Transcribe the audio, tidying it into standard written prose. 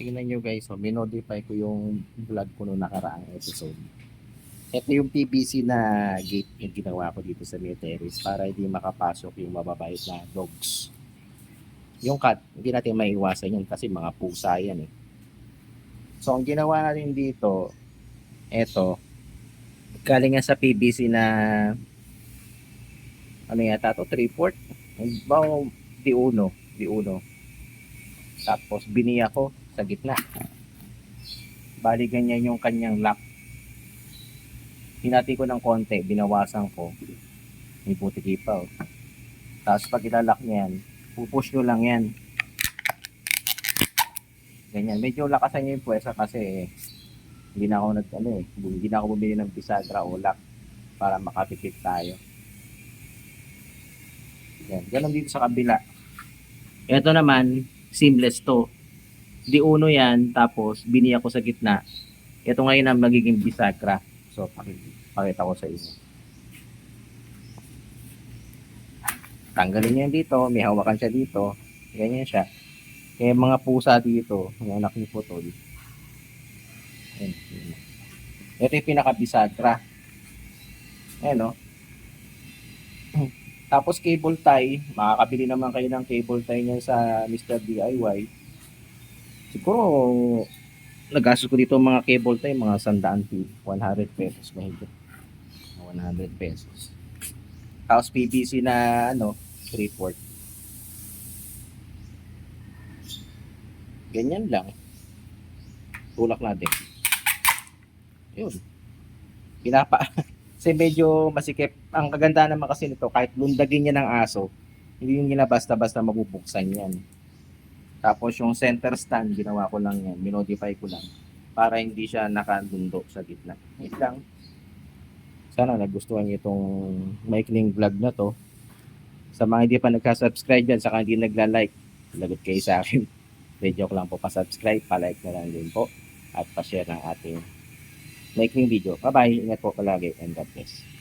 tingnan nyo guys, so, minodify ko yung vlog ko noong nakaraang episode. Ito yung PVC na gate yung ginawa ko dito sa may terrace para hindi makapasok yung mababait na dogs. Yung cat, hindi natin maiwasan yun kasi mga pusa yan eh. So ang ginawa natin dito, eto, galing nga sa PVC na ano yata to, 3/4 bang di uno. Tapos biniya ko sa gitna. Bali ganyan yung kanyang lock. Hinati ko ng konti, binawasan ko. May putiki pa oh. Tapos pag ilalak niya yan, pupush nyo lang yan. Ganyan. Medyo lakasan nyo yung puwersa kasi hindi na ako hindi na ako bumili ng bisagra o lock para makapikit tayo. Yan. Ganun dito sa kabila. Ito naman, seamless to. Di uno yan, tapos biniya ko sa gitna. Ito ngayon ang magiging bisagra. So, pakita ko sa inyo. Tanggalin niya dito, may hawakan siya dito. Ganyan siya. Kaya mga pusa dito, yung anak ni Putol. Ito yung pinaka-bisagra. Ayan o. Tapos cable tie, makakabili naman kayo ng cable tie niyan sa Mr. DIY. Siguro, nagastos ko dito mga cable tie, mga 100 pesos mahigit. 100 pesos. Tapos PVC na 3/4. Ganyan lang. Tulak natin. Yun. Kasi medyo masikip. Ang kagandahan naman kasi nito, kahit lundagin niya ng aso, hindi yung basta-basta mabubuksan yan. Tapos yung center stand, ginawa ko lang yan. Minodify ko lang. Para hindi siya nakadundo sa gitna. Ito lang. Sana nagustuhan niyo itong maikling vlog na to. Sa mga hindi pa nagka-subscribe dyan, saka hindi nagla-like, lagot kayo sa akin. Joke lang po, pa-subscribe, pa-like na lang din po. At pa-share ng ating maikling video. Bye-bye. Ingat po palagi and God bless.